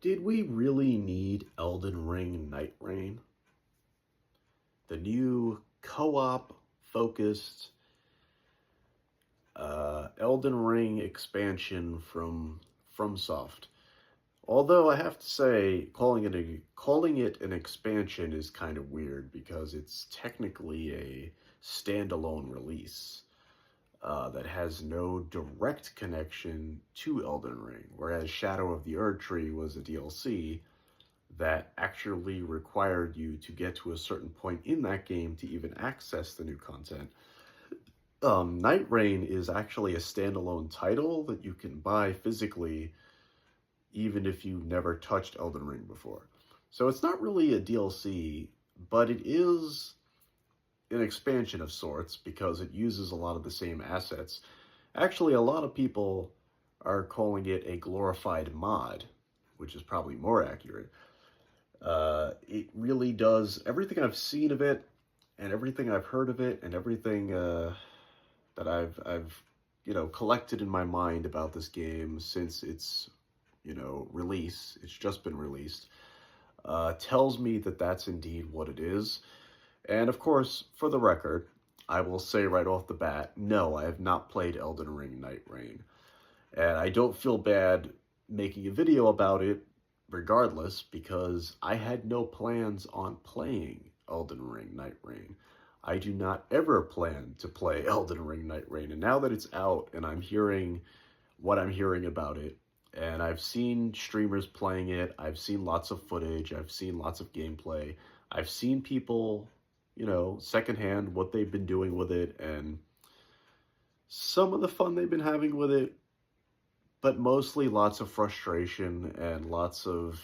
Did we really need Elden Ring Nightreign? The new co-op focused Elden Ring expansion from FromSoft. Although I have to say, calling it an expansion is kind of weird because it's technically a standalone release that has no direct connection to Elden Ring, whereas Shadow of the Erdtree was a DLC that actually required you to get to a certain point in that game to even access the new content. Nightreign is actually a standalone title that you can buy physically even if you never touched Elden Ring before. So it's not really a DLC, but it is an expansion of sorts because it uses a lot of the same assets. Actually, a lot of people are calling it a glorified mod, which is probably more accurate. It really does everything I've seen of it, and everything I've heard of it, and everything that I've collected in my mind about this game since its release. It's just been released. Tells me that that's indeed what it is. And of course, for the record, I will say right off the bat, no, I have not played Elden Ring Nightreign. And I don't feel bad making a video about it regardless, because I had no plans on playing Elden Ring Nightreign. I do not ever plan to play Elden Ring Nightreign. And now that it's out and I'm hearing what I'm hearing about it, and I've seen streamers playing it, I've seen lots of footage, I've seen lots of gameplay, I've seen people, secondhand what they've been doing with it and some of the fun they've been having with it, but mostly lots of frustration and lots of,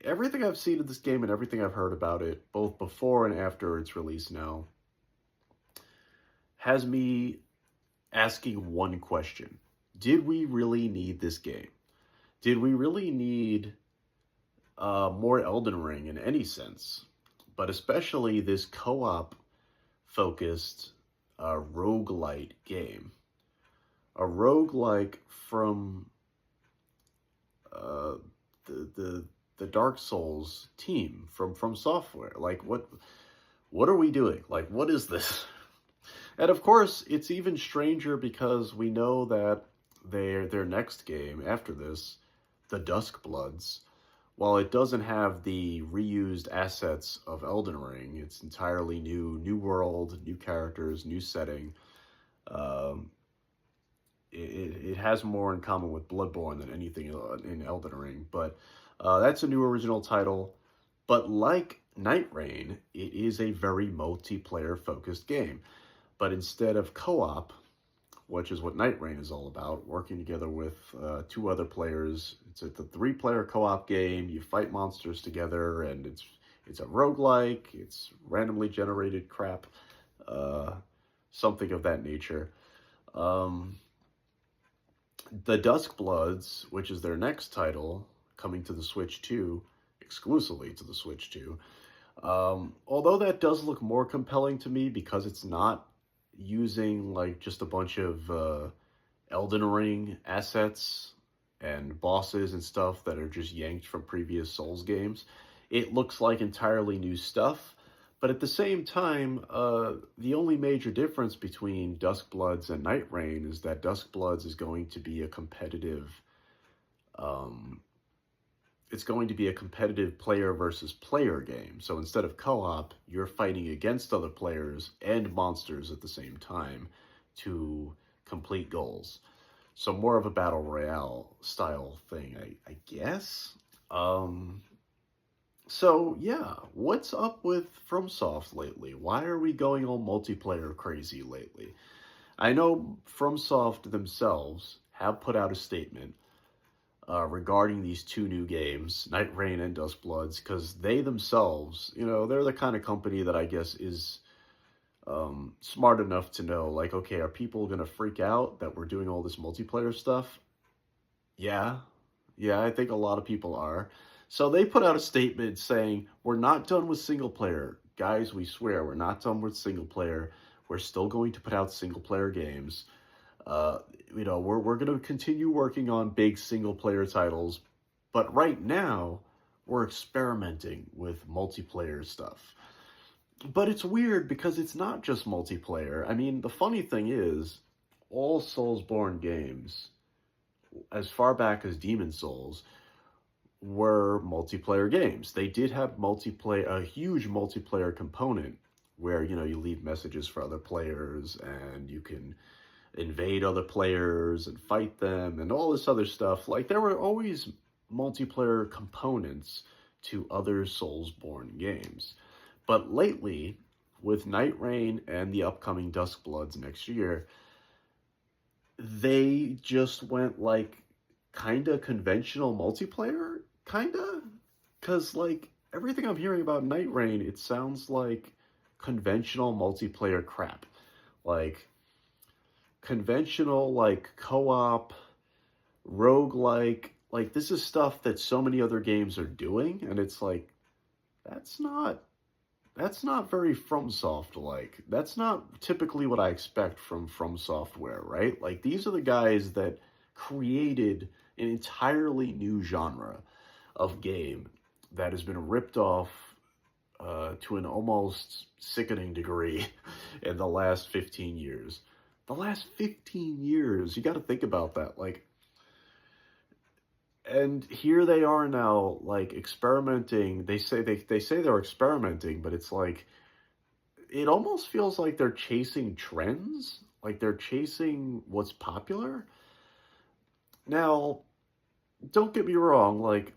everything I've seen of this game and everything I've heard about it, both before and after its release now, has me asking one question. Did we really need this game? Did we really need more Elden Ring in any sense? But especially this co-op focused roguelite game. A roguelike from the Dark Souls team from Software. Like, what are we doing? Like, what is this? And of course, it's even stranger because we know that their next game after this, the Duskbloods, while it doesn't have the reused assets of Elden Ring, it's entirely new world, new characters, new setting. It has more in common with Bloodborne than anything in Elden Ring, but that's a new original title. But like Nightreign, it is a very multiplayer-focused game. But instead of co-op, which is what Nightreign is all about, working together with two other players, it's a three-player co-op game. You fight monsters together, and it's a roguelike. It's randomly generated crap, something of that nature. The Duskbloods, which is their next title, coming to the Switch 2, exclusively to the Switch 2, although that does look more compelling to me because it's not using like just a bunch of Elden Ring assets and bosses and stuff that are just yanked from previous Souls games. It looks like entirely new stuff, but at the same time, the only major difference between Duskbloods and Nightreign is that Duskbloods is going to be a competitive, it's going to be a competitive player versus player game. So instead of co-op, you're fighting against other players and monsters at the same time to complete goals. So more of a battle royale style thing, I guess. So yeah, what's up with FromSoft lately? Why are we going all multiplayer crazy lately? I know FromSoft themselves have put out a statement regarding these two new games, Nightreign and Duskbloods, because they themselves, they're the kind of company that I guess is smart enough to know, like, okay, are people going to freak out that we're doing all this multiplayer stuff? Yeah, I think a lot of people are. So they put out a statement saying, we're not done with single player. Guys, we swear, we're not done with single player. We're still going to put out single player games. Uh, we're going to continue working on big single player titles, but right now we're experimenting with multiplayer stuff. But it's weird because it's not just multiplayer. I mean, the funny thing is, all Soulsborne games, as far back as Demon Souls, were multiplayer games. They did have a huge multiplayer component where, you leave messages for other players and you can invade other players and fight them and all this other stuff. Like, there were always multiplayer components to other Soulsborne games. But lately, with Nightreign and the upcoming Duskbloods next year, they just went like kinda conventional multiplayer, kinda? Because, like, everything I'm hearing about Nightreign, it sounds like conventional multiplayer crap. Like, conventional, like, co-op, roguelike, like, this is stuff that so many other games are doing, and it's like, that's not that's not very FromSoft-like. That's not typically what I expect from Software, right? Like, these are the guys that created an entirely new genre of game that has been ripped off to an almost sickening degree in the last 15 years. The last 15 years, you got to think about that. Like, and here they are now, like, experimenting. They say they're experimenting, but it's like, it almost feels like they're chasing trends, like they're chasing what's popular. Now, don't get me wrong, like,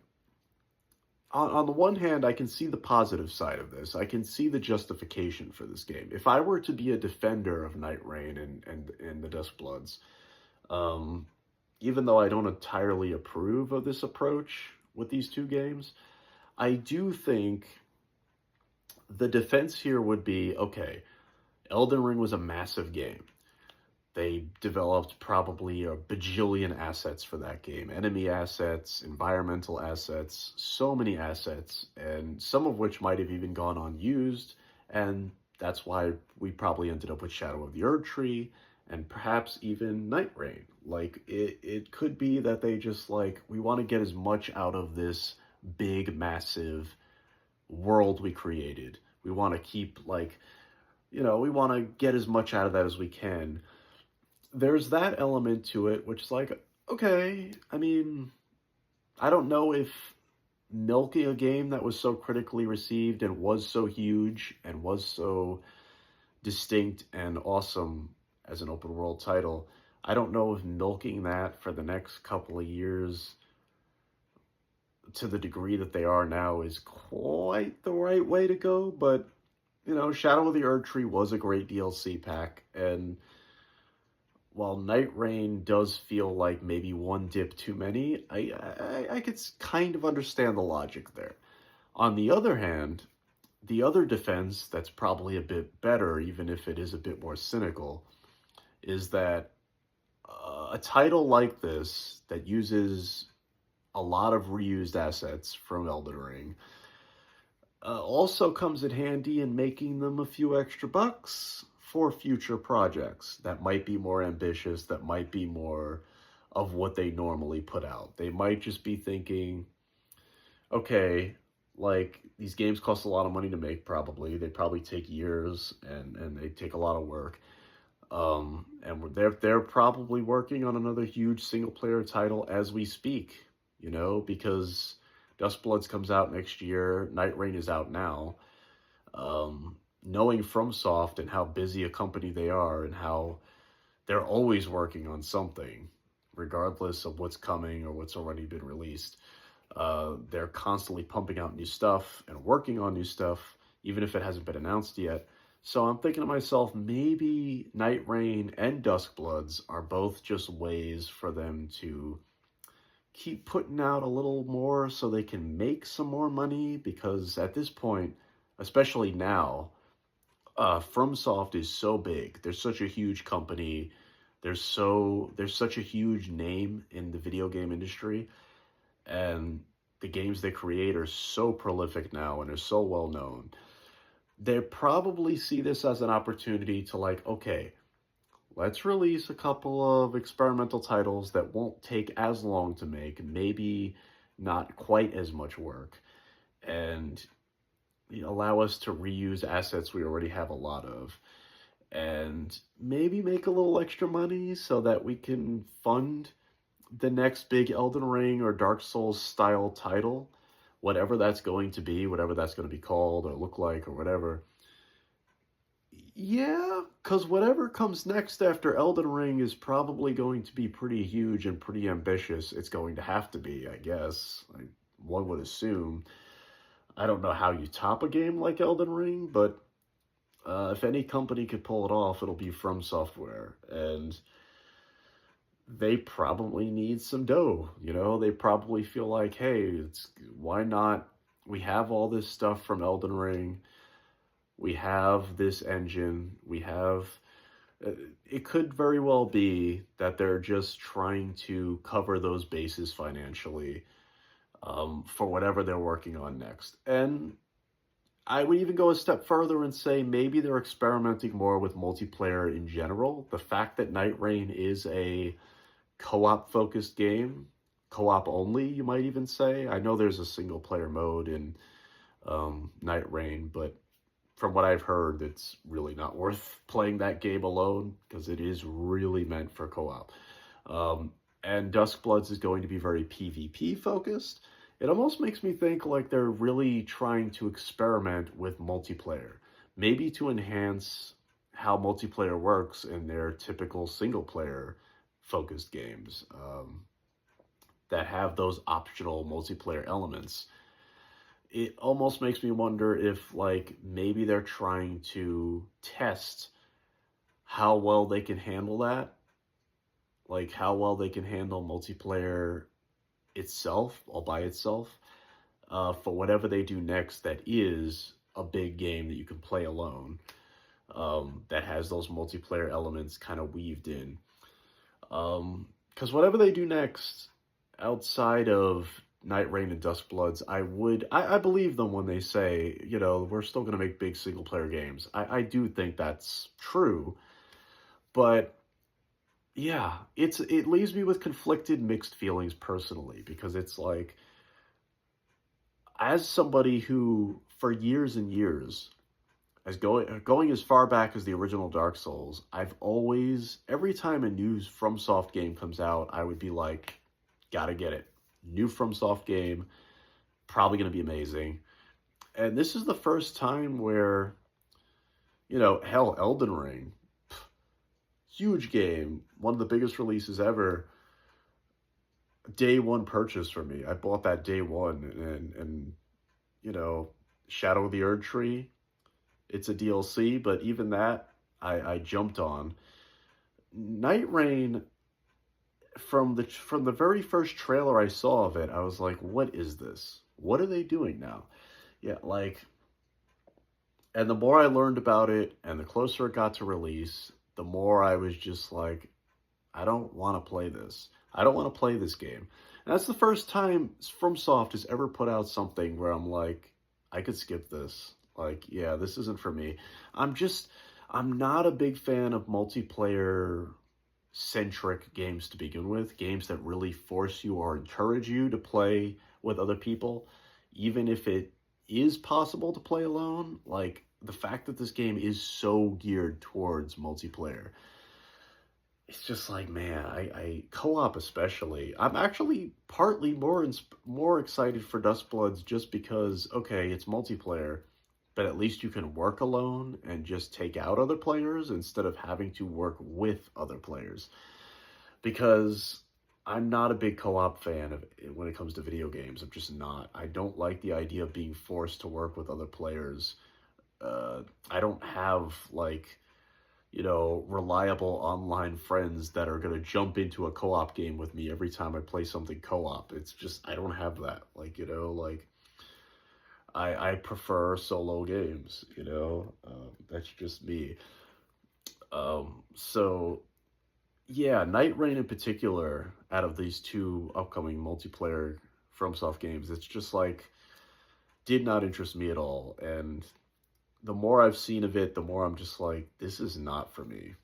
on the one hand, I can see the positive side of this. I can see the justification for this game. If I were to be a defender of Nightreign and the Duskbloods, even though I don't entirely approve of this approach with these two games, I do think the defense here would be, okay, Elden Ring was a massive game. They developed probably a bajillion assets for that game. Enemy assets, environmental assets, so many assets, and some of which might have even gone unused, and that's why we probably ended up with Shadow of the Erdtree, and perhaps even Nightreign. Like, it could be that they just, like, we want to get as much out of this big, massive world we created. We want to keep, like, we want to get as much out of that as we can. There's that element to it, which is like, okay, I mean, I don't know if milking a game that was so critically received and was so huge and was so distinct and awesome as an open world title, I don't know if milking that for the next couple of years to the degree that they are now is quite the right way to go. But, Shadow of the Erdtree was a great DLC pack, and while Nightreign does feel like maybe one dip too many, I could kind of understand the logic there. On the other hand, the other defense that's probably a bit better, even if it is a bit more cynical, is that a title like this that uses a lot of reused assets from Elden Ring also comes in handy in making them a few extra bucks for future projects that might be more ambitious, that might be more of what they normally put out. They might just be thinking, okay, like, these games cost a lot of money to make, probably. They probably take years, and they take a lot of work. And they're probably working on another huge single-player title as we speak, because Duskbloods comes out next year, Nightreign is out now. Knowing FromSoft and how busy a company they are and how they're always working on something, regardless of what's coming or what's already been released. They're constantly pumping out new stuff and working on new stuff, even if it hasn't been announced yet. So I'm thinking to myself, maybe Nightreign and Duskbloods are both just ways for them to keep putting out a little more so they can make some more money, because at this point, especially now, FromSoft is so big. They're such a huge company. There's such a huge name in the video game industry, and the games they create are so prolific now and are so well known. They probably see this as an opportunity to, like, okay, let's release a couple of experimental titles that won't take as long to make, maybe not quite as much work, and allow us to reuse assets we already have a lot of, and maybe make a little extra money so that we can fund the next big Elden Ring or Dark Souls style title, whatever that's going to be, whatever that's going to be called or look like or whatever. Yeah, because whatever comes next after Elden Ring is probably going to be pretty huge and pretty ambitious. It's going to have to be, I guess. One would assume. I don't know how you top a game like Elden Ring, but if any company could pull it off, it'll be From Software. And they probably need some dough. They probably feel like, hey, why not? We have all this stuff from Elden Ring. We have this engine. We have. It could very well be that they're just trying to cover those bases financially for whatever they're working on next. And I would even go a step further and say maybe they're experimenting more with multiplayer in general. The fact that Nightreign is a co-op focused game, co-op only, you might even say. I know there's a single player mode in Nightreign, but from what I've heard, it's really not worth playing that game alone because it is really meant for co-op. And Duskbloods is going to be very PvP focused. It almost makes me think like they're really trying to experiment with multiplayer, maybe to enhance how multiplayer works in their typical single player focused games that have those optional multiplayer elements. It almost makes me wonder if like maybe they're trying to test how well they can handle that, like how well they can handle multiplayer itself, all by itself, for whatever they do next that is a big game that you can play alone, that has those multiplayer elements kind of weaved in. Because whatever they do next, outside of Nightreign and Duskbloods, I believe them when they say, we're still going to make big single player games. I do think that's true, but yeah, it leaves me with conflicted, mixed feelings personally, because it's like, as somebody who, for years and years, as going as far back as the original Dark Souls, I've always, every time a new FromSoft game comes out, I would be like, gotta get it. New FromSoft game, probably gonna be amazing. And this is the first time where, hell, Elden Ring, huge game, one of the biggest releases ever. Day one purchase for me. I bought that day one, and Shadow of the Erd Tree. It's a DLC, but even that I jumped on. Nightreign, from the very first trailer I saw of it, I was like, what is this? What are they doing now? Yeah, like, and the more I learned about it and the closer it got to release, the more I was just like, I don't want to play this. I don't want to play this game. And that's the first time FromSoft has ever put out something where I'm like, I could skip this. Like, yeah, this isn't for me. I'm not a big fan of multiplayer centric games to begin with. Games that really force you or encourage you to play with other people, even if it is possible to play alone. Like, the fact that this game is so geared towards multiplayer, it's just like, man, I co-op especially. I'm actually partly more excited for Duskbloods just because, okay, it's multiplayer, but at least you can work alone and just take out other players instead of having to work with other players. Because I'm not a big co-op fan of when it comes to video games. I'm just not. I don't like the idea of being forced to work with other players. I don't have like, reliable online friends that are going to jump into a co-op game with me every time I play something co-op. It's just, I don't have that. Like, I prefer solo games, that's just me. So yeah, Nightreign in particular, out of these two upcoming multiplayer FromSoft games, it's just like, did not interest me at all. And the more I've seen of it, the more I'm just like, this is not for me.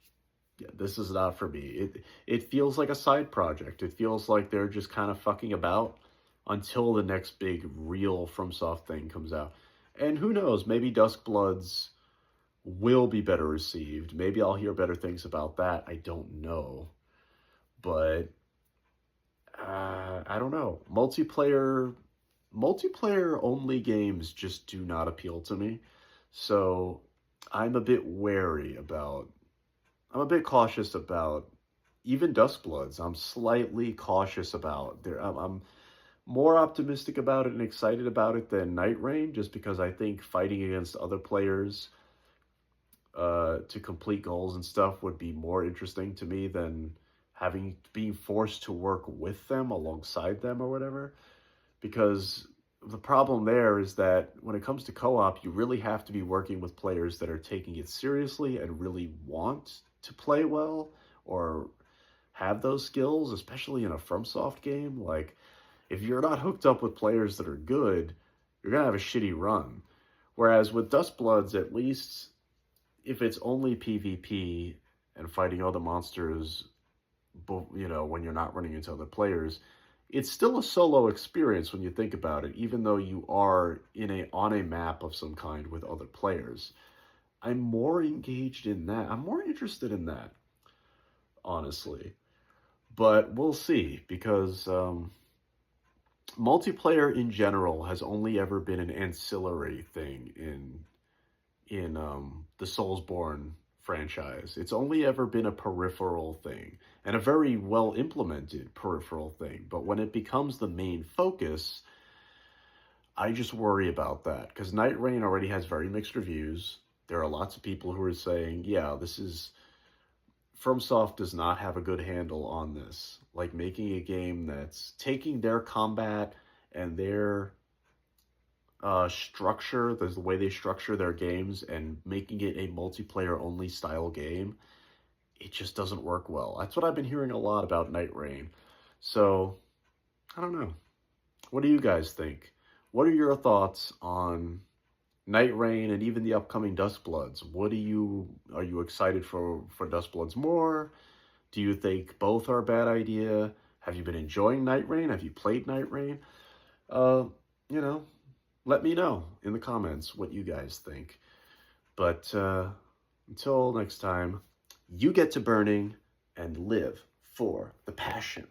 yeah, this is not for me. It feels like a side project. It feels like they're just kind of fucking about until the next big real FromSoft thing comes out. And who knows, maybe Duskbloods will be better received. Maybe I'll hear better things about that. I don't know. But I don't know. Multiplayer only games just do not appeal to me. So I'm a bit wary about I'm a bit cautious about even Duskbloods. I'm slightly cautious about there. I'm more optimistic about it and excited about it than Nightreign, just because I think fighting against other players to complete goals and stuff would be more interesting to me than being forced to work with them alongside them or whatever. Because the problem there is that when it comes to co-op, you really have to be working with players that are taking it seriously and really want to play well or have those skills, especially in a FromSoft game. Like, if you're not hooked up with players that are good, you're gonna have a shitty run. Whereas with Dustbloods, at least if it's only PvP and fighting other monsters, when you're not running into other players, it's still a solo experience when you think about it, even though you are on a map of some kind with other players. I'm more engaged in that. I'm more interested in that, honestly. But we'll see, because multiplayer in general has only ever been an ancillary thing in the Soulsborne franchise. It's only ever been a peripheral thing, and a very well implemented peripheral thing. But when it becomes the main focus, I just worry about that, because Nightreign already has very mixed reviews. There are lots of people who are saying, yeah, FromSoft does not have a good handle on this. Like, making a game that's taking their combat and their structure, the way they structure their games, and making it a multiplayer only style game, it just doesn't work well. That's what I've been hearing a lot about Nightreign. So, I don't know. What do you guys think? What are your thoughts on Nightreign and even the upcoming Duskbloods? Are you excited for Duskbloods more? Do you think both are a bad idea? Have you been enjoying Nightreign? Have you played Nightreign? Uh, you know, let me know in the comments what you guys think. But until next time, you get to burning and live for the passion.